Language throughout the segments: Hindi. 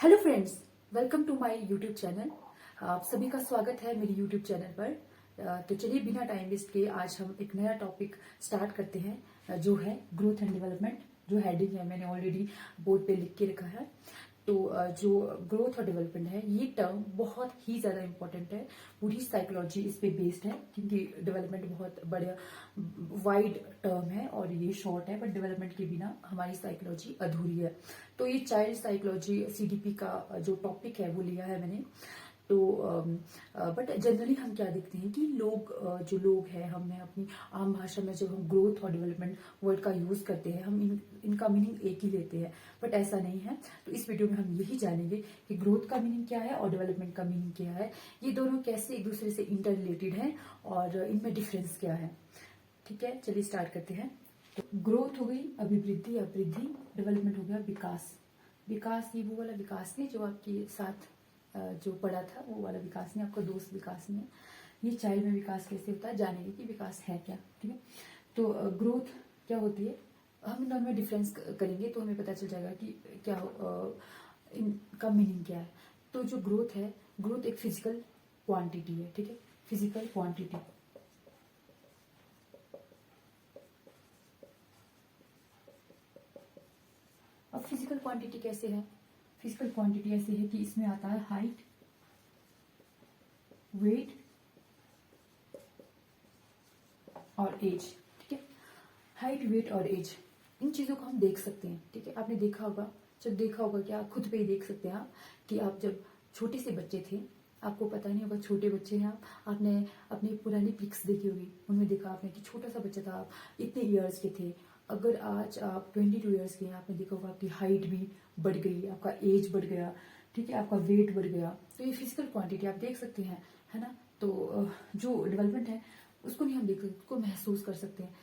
Hello friends, welcome to my YouTube channel. आप सभी का स्वागत है मेरे यूट्यूब चैनल पर। तो चलिए बिना टाइम वेस्ट किए आज हम एक नया टॉपिक स्टार्ट करते हैं, जो है ग्रोथ एंड डेवलपमेंट। जो हेडिंग है मैंने ऑलरेडी बोर्ड पे लिख के रखा है। तो जो ग्रोथ और डेवलपमेंट है ये टर्म बहुत ही ज़्यादा इम्पोर्टेंट है। पूरी साइकोलॉजी इस पे बेस्ड है, क्योंकि डेवलपमेंट बहुत बड़ा वाइड टर्म है और ये शॉर्ट है, बट डेवलपमेंट के बिना हमारी साइकोलॉजी अधूरी है। तो ये चाइल्ड साइकोलॉजी सीडीपी का जो टॉपिक है वो लिया है मैंने। तो बट जनरली हम क्या देखते हैं कि जो लोग हैं, हमने अपनी आम भाषा में जब हम ग्रोथ और डेवलपमेंट वर्ड का यूज करते हैं, हम इनका मीनिंग एक ही लेते हैं, बट ऐसा नहीं है। तो इस वीडियो में हम यही जानेंगे कि ग्रोथ का मीनिंग क्या है और डेवलपमेंट का मीनिंग क्या है, ये दोनों कैसे एक दूसरे से इंटर रिलेटेड है और इनमें डिफरेंस क्या है। ठीक है, चलिए स्टार्ट करते हैं। तो ग्रोथ हो गई अभिवृद्धि या वृद्धि, डेवलपमेंट हो गया विकास। विकास ये वो वाला विकास नहीं जो आपके साथ जो पढ़ा था, वो वाला विकास नहीं, आपका दोस्त विकास नहीं है। ये चाइल्ड में विकास कैसे होता है जानेंगे कि विकास है क्या। ठीक है, तो ग्रोथ क्या होती है, हम दोनों में डिफरेंस करेंगे तो हमें पता चल जाएगा कि क्या इनका मीनिंग क्या है। तो जो ग्रोथ है, ग्रोथ एक फिजिकल क्वांटिटी है। ठीक है, फिजिकल क्वांटिटी। अब फिजिकल क्वांटिटी कैसे है? फिजिकल क्वांटिटी ऐसी है कि इसमें आता है हाइट, वेट और एज। ठीक है, हाइट, वेट और एज, इन चीजों को हम देख सकते हैं। ठीक है, आपने देखा होगा, जब देखा होगा क्या खुद पे ही देख सकते हैं आप, कि आप जब छोटे से बच्चे थे, आपको पता नहीं होगा छोटे बच्चे हैं आप, आपने अपनी पुरानी पिक्स देखी होगी, उनमें देखा आपने कि छोटा सा बच्चा था, आप इतने ईयर्स के थे। अगर आज आप 22 ईयर्स के हैं, आपने देखा होगा आपकी हाइट भी बढ़ गई, आपका एज बढ़ गया, ठीक है, आपका वेट बढ़ गया। तो ये फिजिकल क्वांटिटी आप देख सकते हैं, है ना। तो जो डेवलपमेंट है उसको नहीं हम देख सकते, उसको महसूस कर सकते हैं।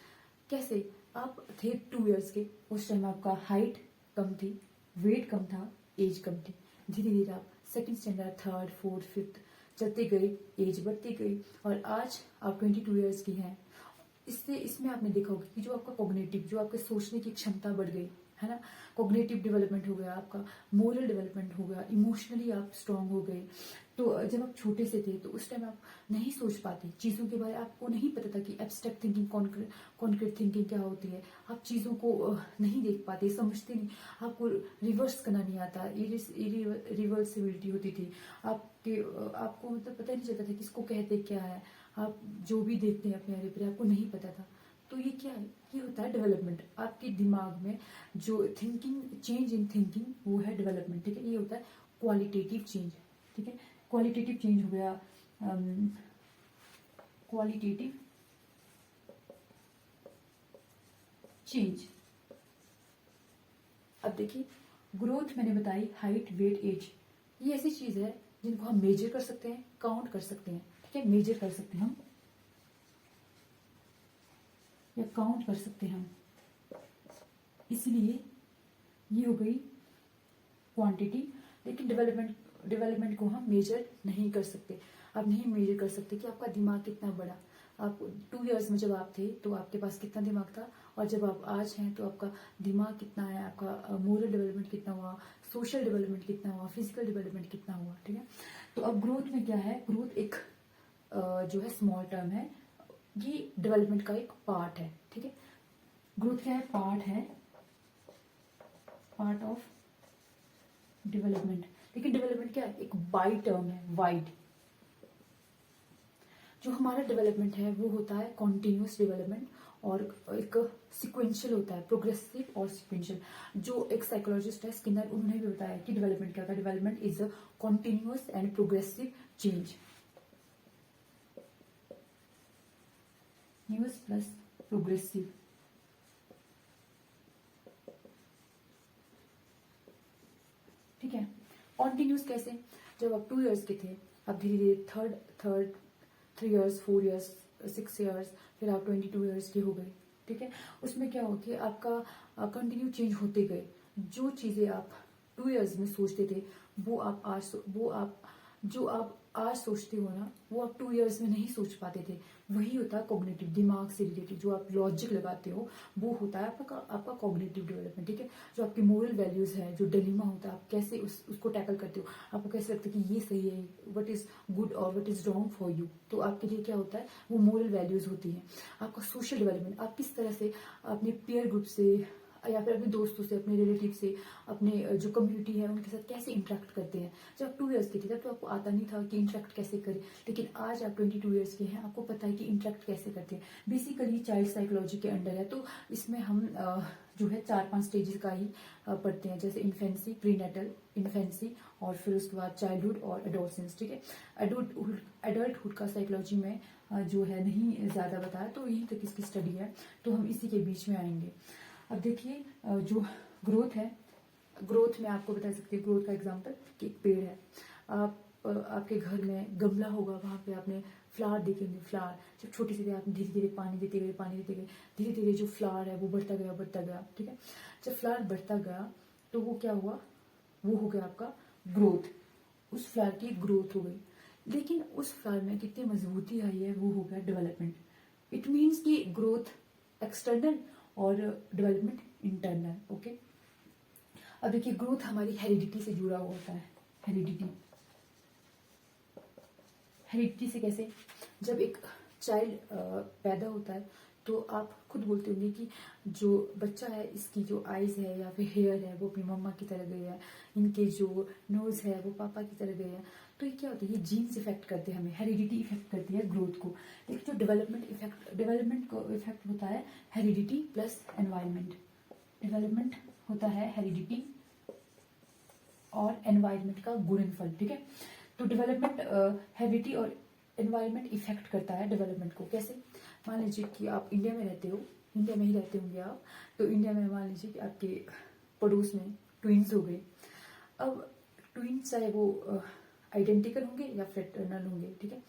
कैसे? आप थे 2 ईयर्स के, उस टाइम आपका हाइट कम थी, वेट कम था, एज कम थी। धीरे धीरे आप second standard, third, fourth, fifth चलते गए, एज बढ़ती गई, और आज आप 22 ईयर्स की हैं। इससे इसमें आपने देखा होगा कि जो आपका कॉग्निटिव, जो आपके सोचने की क्षमता बढ़ गई, है ना। कॉग्निटिव डेवलपमेंट हो गया आपका, मोरल डेवलपमेंट हो गया, इमोशनली आप स्ट्रांग हो गए। तो जब आप छोटे से थे तो उस टाइम आप नहीं सोच पाते चीज़ों के बारे, आपको नहीं पता था कि एब्स्ट्रैक्ट थिंकिंग, कॉन्क्रीट थिंकिंग क्या होती है। आप चीज़ों को नहीं देख पाते, समझते नहीं, आपको रिवर्स करना नहीं आता, रिवर्सिबिलिटी होती थी आपको, मतलब पता नहीं चलता था कि इसको कहते क्या है। आप जो भी देखते हैं अपने पर, आपको नहीं पता था। तो ये क्या है? ये होता है डेवलपमेंट। आपके दिमाग में जो थिंकिंग, चेंज इन थिंकिंग, वो है डेवलपमेंट। ठीक है, ये होता है क्वालिटेटिव चेंज। ठीक है, क्वालिटेटिव चेंज हो गया, क्वालिटेटिव चेंज। अब देखिए, ग्रोथ मैंने बताई, हाइट, वेट, एज, ये ऐसी चीज है जिनको हम मेजर कर सकते हैं, काउंट कर सकते हैं। ठीक है, मेजर कर सकते हैं हम या काउंट कर सकते हैं हम, इसलिए ये हो गई क्वांटिटी। लेकिन डेवलपमेंट को हम मेजर नहीं कर सकते। आप नहीं मेजर कर सकते कि आपका दिमाग कितना बड़ा, आप 2 ईयर्स में जब आप थे तो आपके पास कितना दिमाग था, और जब आप आज हैं तो आपका दिमाग कितना है, आपका मोरल डेवलपमेंट कितना हुआ, सोशल डेवलपमेंट कितना हुआ, फिजिकल डेवलपमेंट कितना हुआ। ठीक है, तो अब ग्रोथ में क्या है? ग्रोथ एक जो है स्मॉल टर्म है, ये डेवलपमेंट का एक पार्ट है। ठीक है, ग्रोथ क्या है? पार्ट है, पार्ट ऑफ डेवलपमेंट। लेकिन डेवलपमेंट क्या है? एक वाइड टर्म है, वाइड। जो हमारा डेवलपमेंट है वो होता है कॉन्टिन्यूस डेवलपमेंट, और एक सिक्वेंशियल होता है, प्रोग्रेसिव और सिक्वेंशियल। जो एक साइकोलॉजिस्ट है स्किनर, उन्होंने भी बताया कि डेवलपमेंट क्या होता है। Development is a continuous and progressive change, news plus progressive. ठीक है, कॉन्टिन्यूस कैसे? जब आप 2 ईयर्स के थे, आप धीरे धीरे third third 3 years, 4 years, 6 years, फिर आप 22 ईयर्स के हो गए। ठीक है, उसमें क्या हो कि आपका कंटिन्यू चेंज होते गए। जो चीजें आप 2 ईयर्स में सोचते थे, वो आप जो आप आज सोचते हो ना, वो आप 2 इयर्स में नहीं सोच पाते थे। वही होता है कॉग्निटिव, दिमाग से रिलेटेड जो आप लॉजिक लगाते हो, वो होता है आपका कॉग्निटिव डेवलपमेंट, ठीक है। जो आपकी मोरल वैल्यूज है, जो डिलेमा होता है, आप कैसे उसको टैकल करते हो, आपको कैसे लगता है कि ये सही है, व्हाट इज गुड और what is wrong for you, तो आपके लिए क्या होता है, वो मोरल वैल्यूज होती है। आपका सोशल डेवलपमेंट, आप किस तरह से अपने पीयर ग्रुप से या फिर अपने दोस्तों से, अपने रिलेटिव से, अपने जो कम्युनिटी है उनके साथ कैसे इंटरेक्ट करते हैं। जब आप 2 इयर्स के थे तब तो आपको आता नहीं था कि इंटरेक्ट कैसे करें, लेकिन आज आप 22 ईयर्स के हैं, आपको पता है कि इंटरेक्ट कैसे करते हैं। बेसिकली चाइल्ड साइकोलॉजी के अंडर है, तो इसमें हम जो है 4-5 स्टेजेस का ही पढ़ते हैं, जैसे इन्फेंसी, प्रीनेटल, इन्फेंसी, और फिर उसके बाद चाइल्डहुड और एडोलसेंस, ठीक है। एडल्टहुड का साइकोलॉजी में जो है नहीं ज़्यादा बताया, तो यहीं तक इसकी स्टडी है, तो हम इसी के बीच में आएंगे। अब देखिए जो ग्रोथ है, ग्रोथ में आपको बता सकती हूँ, ग्रोथ का एग्जांपल कि एक पेड़ है, आपके घर में गमला होगा, वहाँ पे आपने फ्लावर देखे होंगे। फ्लावर जब छोटे से थे, आपने धीरे धीरे पानी देते गए, धीरे धीरे जो फ्लावर है वो बढ़ता गया, ठीक है। जब फ्लावर बढ़ता गया तो वो क्या हुआ, वो हो गया आपका ग्रोथ, उस फ्लावर की ग्रोथ हो गई। लेकिन उस फ्लावर में कितनी मजबूती आई है, वो हो गया डेवलपमेंट। इट मीन्स कि ग्रोथ एक्सटर्नल और डेवलपमेंट इंटरनल, ओके। अब देखिए ग्रोथ हमारी हेरिडिटी से जुड़ा हुआ होता है। हेरिडिटी से कैसे, जब एक चाइल्ड पैदा होता है तो आप खुद बोलते होंगे कि जो बच्चा है, इसकी जो आईज है या फिर हेयर है वो अपनी मम्मा की तरह गई है, इनके जो नोज है वो पापा की तरह गई है। तो ये क्या होता है, ये जीन्स इफेक्ट करते हैं हमें, हेरिडिटी इफेक्ट करती है ग्रोथ को। लेकिन जो डेवलपमेंट को इफेक्ट होता है हेरिडिटी प्लस एनवायरमेंट। डेवलपमेंट होता है हेरिडिटी और एनवायरमेंट का गुणनफल, ठीक है। तो डेवलपमेंट हेरिडिटी और एनवायरमेंट इफेक्ट करता है डेवलपमेंट को। कैसे, मान लीजिए कि आप इंडिया में रहते हो, इंडिया में ही रहते होंगे आप, तो इंडिया में मान लीजिए कि आपके पड़ोस में ट्विंस हो गए। अब ट्विंस चाहे वो आइडेंटिकल होंगे या फ्रेटर्नल होंगे, ठीक है।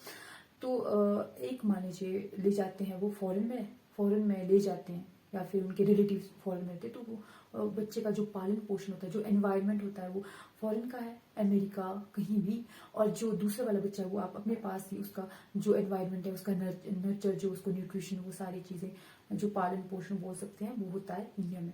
तो एक मान लीजिए ले जाते हैं वो फॉरेन में ले जाते हैं, या फिर उनके रिलेटिव फॉरेन में रहते हैं, तो वो बच्चे का जो पालन पोषण होता है, जो एनवायरनमेंट होता है, वो फॉरेन का है, अमेरिका कहीं भी। और जो दूसरा वाला बच्चा है वो आप अपने पास ही, उसका जो एनवायरनमेंट है, उसका नर्चर, जो उसको न्यूट्रिशन, वो सारी चीज़ें, जो पालन पोषण बोल सकते हैं, वो होता है इंडिया में।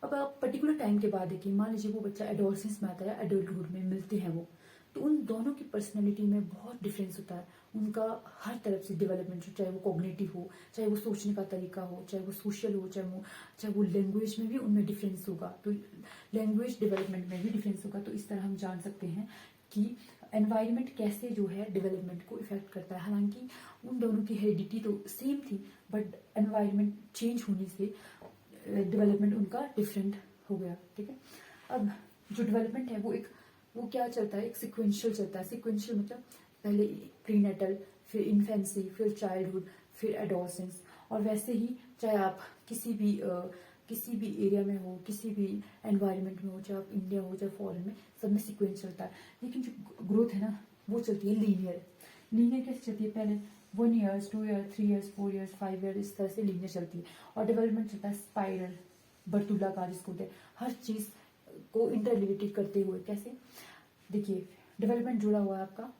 अब आप पर्टिकुलर टाइम के बाद देखिए, मान लीजिए वो बच्चा एडोलसेंस में आता है, एडल्टहुड में मिलते हैं वो, तो उन दोनों की पर्सनैलिटी में बहुत डिफरेंस होता है। उनका हर तरफ से डेवलपमेंट, चाहे वो कॉग्निटिव हो, चाहे वो सोचने का तरीका हो, चाहे वो सोशल हो, चाहे वो लैंग्वेज में भी उनमें डिफरेंस होगा, तो लैंग्वेज डेवलपमेंट में भी डिफरेंस होगा। तो इस तरह हम जान सकते हैं कि एनवायरनमेंट कैसे जो है डेवलपमेंट को इफेक्ट करता है। हालांकि उन दोनों की हेरिडिटी तो सेम थी, बट एनवायरनमेंट चेंज होने से डेवलपमेंट उनका डिफरेंट हो गया, ठीक है। अब जो डेवलपमेंट है वो क्या चलता है, एक सिक्वेंशियल चलता है। सिक्वेंशियल मतलब पहले प्रीनेटल, फिर इन्फेंसी, फिर चाइल्डहुड, फिर एडोलसेंस। और वैसे ही चाहे आप किसी भी एरिया में हो, किसी भी एनवायरनमेंट में हो, चाहे आप इंडिया हो चाहे फॉरेन में, सब में सिक्वेंस चलता है। लेकिन जो ग्रोथ है ना, वो चलती है लीनियर कैसे चलती है, पहले 1 years, 2 years, 3 years, 4 years, 5 years, इस तरह से लीनियर चलती है। और डेवलपमेंट चलता है स्पाइरल, वर्तुलाकार जिसको बोलते हैं, हर चीज को इंटर रिलेटेड करते हुए। कैसे, देखिए डेवलपमेंट जुड़ा हुआ है आपका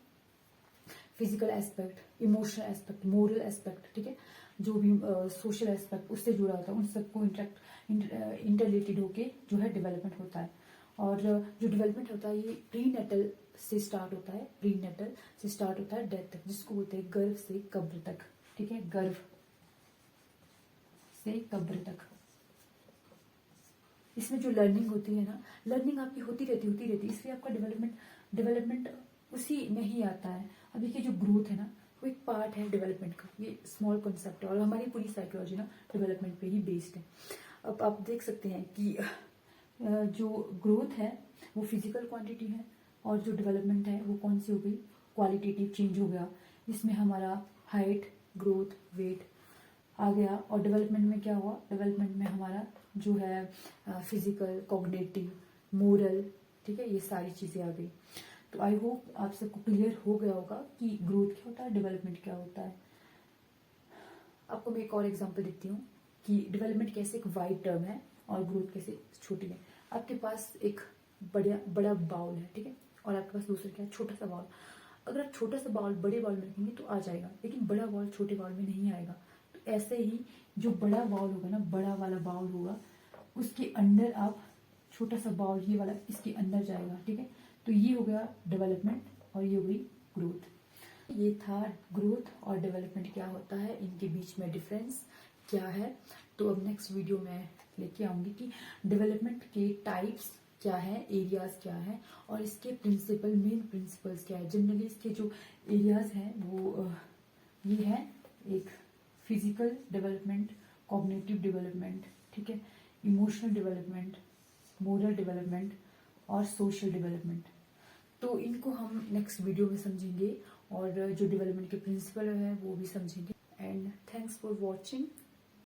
physical aspect, emotional aspect, moral aspect, ठीक है। जो भी सोशल एस्पेक्ट उससे जुड़ा होता है, उन सबको इंटर रिलेटेड होके जो है डेवलपमेंट होता है। और जो डेवलपमेंट होता है ये प्रीनेटल से स्टार्ट होता है, डेथ तक, जिसको बोलते हैं गर्भ से कब्र तक, ठीक है। गर्भ से कब्र तक, इसमें जो लर्निंग होती है ना, लर्निंग आपकी होती रहती, इसलिए आपका डेवलपमेंट उसी में ही आता है। अब देखिए जो ग्रोथ है ना, वो एक पार्ट है डेवलपमेंट का, ये स्मॉल कॉन्सेप्ट है, और हमारी पूरी साइकोलॉजी ना डेवलपमेंट पे ही बेस्ड है। अब आप देख सकते हैं कि जो ग्रोथ है वो फिजिकल क्वांटिटी है, और जो डेवलपमेंट है वो कौन सी हो गई, क्वालिटेटिव चेंज हो गया। इसमें हमारा हाइट, ग्रोथ, वेट आ गया। और डेवलपमेंट में क्या हुआ, डेवलपमेंट में हमारा जो है फिजिकल, कॉग्निटिव, मोरल, ठीक है, ये सारी चीजें आ गई। तो आई होप आप सबको क्लियर हो गया होगा कि ग्रोथ क्या होता है, डेवलपमेंट क्या होता है। आपको मैं एक और एग्जांपल देती हूँ कि डेवलपमेंट कैसे एक वाइड टर्म है और ग्रोथ कैसे छोटी है। आपके पास एक बड़ा बाउल है, ठीक है, और आपके पास दूसरा क्या है, छोटा सा बाउल। अगर आप छोटा सा बाउल बड़े बाउल में रखेंगे तो आ जाएगा, लेकिन बड़ा बाउल छोटे बाउल में नहीं आएगा। तो ऐसे ही जो बड़ा बाउल होगा ना, बड़ा वाला बाउल होगा, उसके अंदर आप छोटा सा बाउल ये वाला इसके अंदर जाएगा, ठीक है। तो ये हो गया डेवलपमेंट और ये हो गई ग्रोथ। ये था ग्रोथ और डेवलपमेंट क्या होता है, इनके बीच में डिफरेंस क्या है। तो अब नेक्स्ट वीडियो में लेके आऊंगी कि डेवलपमेंट के टाइप्स क्या है, एरियाज क्या है, और इसके प्रिंसिपल, मेन प्रिंसिपल्स क्या है। जनरली इसके जो एरियाज हैं वो ये है, एक फिजिकल डेवलपमेंट, कॉग्निटिव डेवलपमेंट, ठीक है, इमोशनल डेवलपमेंट, मोरल डेवलपमेंट और सोशल डेवलपमेंट। तो इनको हम नेक्स्ट वीडियो में समझेंगे और जो डेवलपमेंट के प्रिंसिपल है वो भी समझेंगे। And thanks for watching.